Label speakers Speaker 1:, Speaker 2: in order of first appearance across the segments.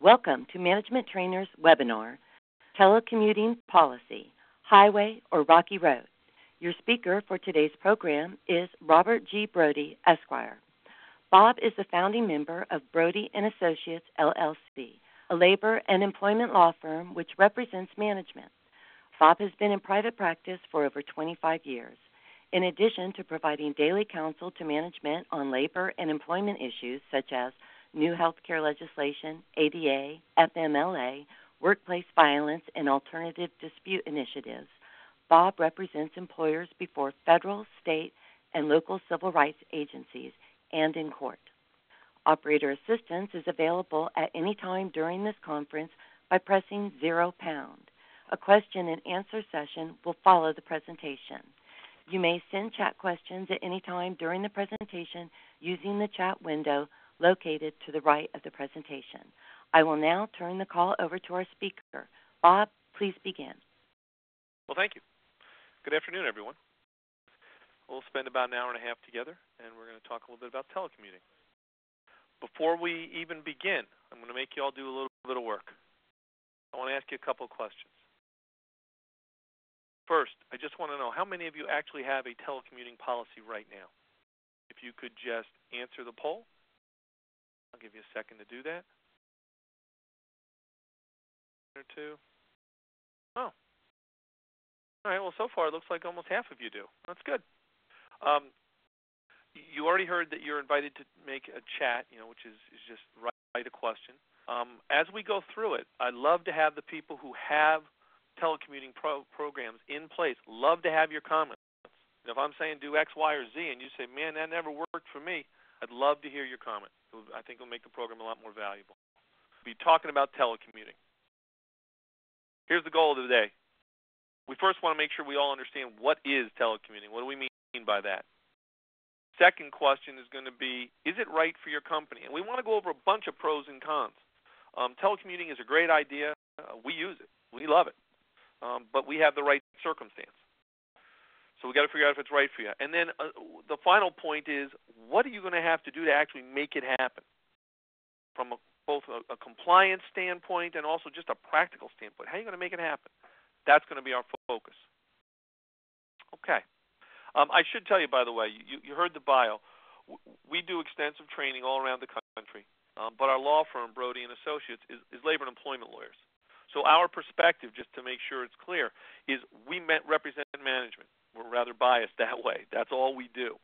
Speaker 1: Welcome to Management Trainer's webinar, Telecommuting Policy, Highway or Rocky Road. Your speaker for today's program is Robert G. Brody, Esquire. Bob is the founding member of Brody & Associates, LLC, a labor and employment law firm which represents management. Bob has been in private practice for over 25 years. In addition to providing daily counsel to management on labor and employment issues such as new health care legislation, ADA, FMLA, workplace violence, and alternative dispute initiatives, Bob represents employers before federal, state, and local civil rights agencies and in court. Operator assistance is available at any time during this conference by pressing £0. A question and answer session will follow the presentation. You may send chat questions at any time during the presentation using the chat window located to the right of the presentation. I will now turn the call over to our speaker. Bob, please begin.
Speaker 2: Well, thank you. Good afternoon, everyone. We'll spend about an hour and a half together, and we're going to talk a little bit about telecommuting. Before we even begin, I'm going to make you all do a little bit of work. I want to ask you a couple of questions. First, I just want to know how many of you actually have a telecommuting policy right now? If you could just answer the poll. I'll give you a second to do that. Or two. Oh. All right, well, so far it looks like almost half of you do. That's good. You already heard that you're invited to make a chat, which is just write a question. As we go through it, I'd love to have the people who have telecommuting programs in place, love to have your comments. And if I'm saying do X, Y, or Z, and you say, man, that never worked for me, I'd love to hear your comment. I think it'll make the program a lot more valuable. We'll be talking about telecommuting. Here's the goal of the day. We first want to make sure we all understand what is telecommuting. What do we mean by that? Second question is going to be, is it right for your company? And we want to go over a bunch of pros and cons. Telecommuting is a great idea. We use it. We love it. But we have the right circumstance. So we've got to figure out if it's right for you. And then the final point is, what are you going to have to do to actually make it happen? From both a compliance standpoint and also just a practical standpoint. How are you going to make it happen? That's going to be our focus. Okay. I should tell you, by the way, you heard the bio. We do extensive training all around the country. But our law firm, Brody & Associates, is labor and employment lawyers. So our perspective, just to make sure it's clear, is we represent management. We're rather biased that way. That's all we do.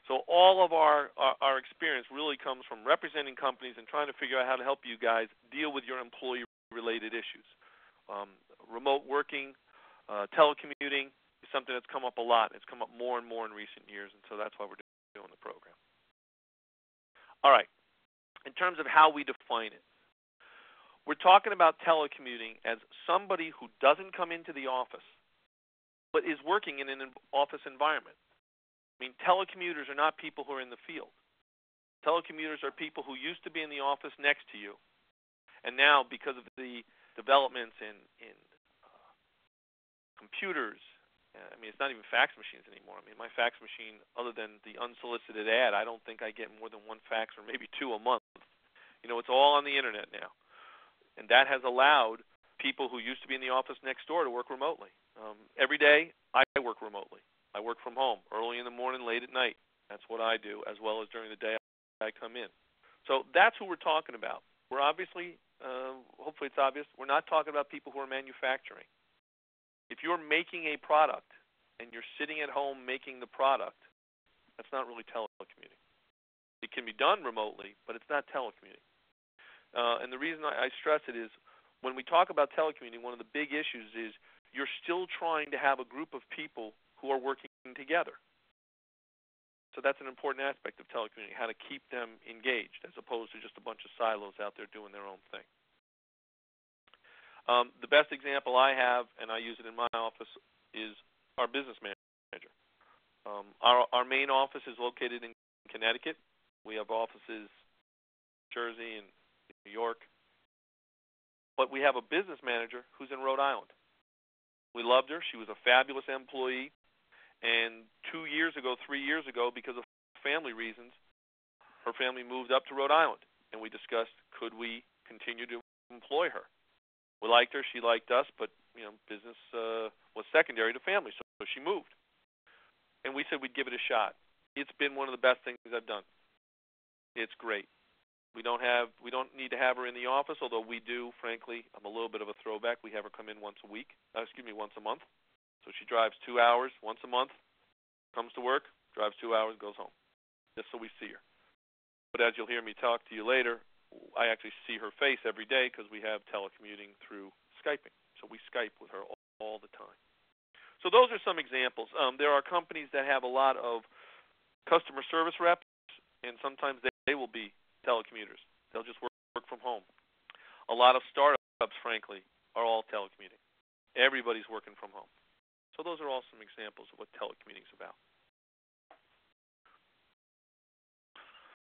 Speaker 2: So all of our experience really comes from representing companies and trying to figure out how to help you guys deal with your employee-related issues. Remote working, telecommuting is something that's come up a lot. It's come up more and more in recent years, and so that's why we're doing the program. All right. In terms of how we define it, we're talking about telecommuting as somebody who doesn't come into the office but is working in an office environment. I mean, telecommuters are not people who are in the field. Telecommuters are people who used to be in the office next to you, and now because of the developments in computers, it's not even fax machines anymore. My fax machine, other than the unsolicited ad, I don't think I get more than one fax or maybe two a month. It's all on the internet now. And that has allowed people who used to be in the office next door to work remotely. Every day, I work remotely. I work from home, early in the morning, late at night. That's what I do, as well as during the day I come in. So that's who we're talking about. We're obviously, hopefully it's obvious, we're not talking about people who are manufacturing. If you're making a product and you're sitting at home making the product, that's not really telecommuting. It can be done remotely, but it's not telecommuting. And the reason I stress it is when we talk about telecommuting, one of the big issues is you're still trying to have a group of people who are working together. So that's an important aspect of telecommuting, how to keep them engaged as opposed to just a bunch of silos out there doing their own thing. The best example I have, and I use it in my office, is our business manager. Our main office is located in Connecticut. We have offices in Jersey and New York. But we have a business manager who's in Rhode Island. We loved her. She was a fabulous employee. And 3 years ago, because of family reasons, her family moved up to Rhode Island. And we discussed, could we continue to employ her. We liked her, she liked us, but business was secondary to family, so she moved. And we said we'd give it a shot. It's been one of the best things I've done. It's great. We don't need to have her in the office, although we do, frankly. I'm a little bit of a throwback. We have her come in once a month. So she drives 2 hours once a month, comes to work, drives 2 hours, goes home, just so we see her. But as you'll hear me talk to you later, I actually see her face every day because we have telecommuting through Skyping. So we Skype with her all the time. So those are some examples. There are companies that have a lot of customer service reps, and sometimes they will be telecommuters. They'll just work from home. A lot of startups, frankly, are all telecommuting. Everybody's working from home. So those are all some examples of what telecommuting is about.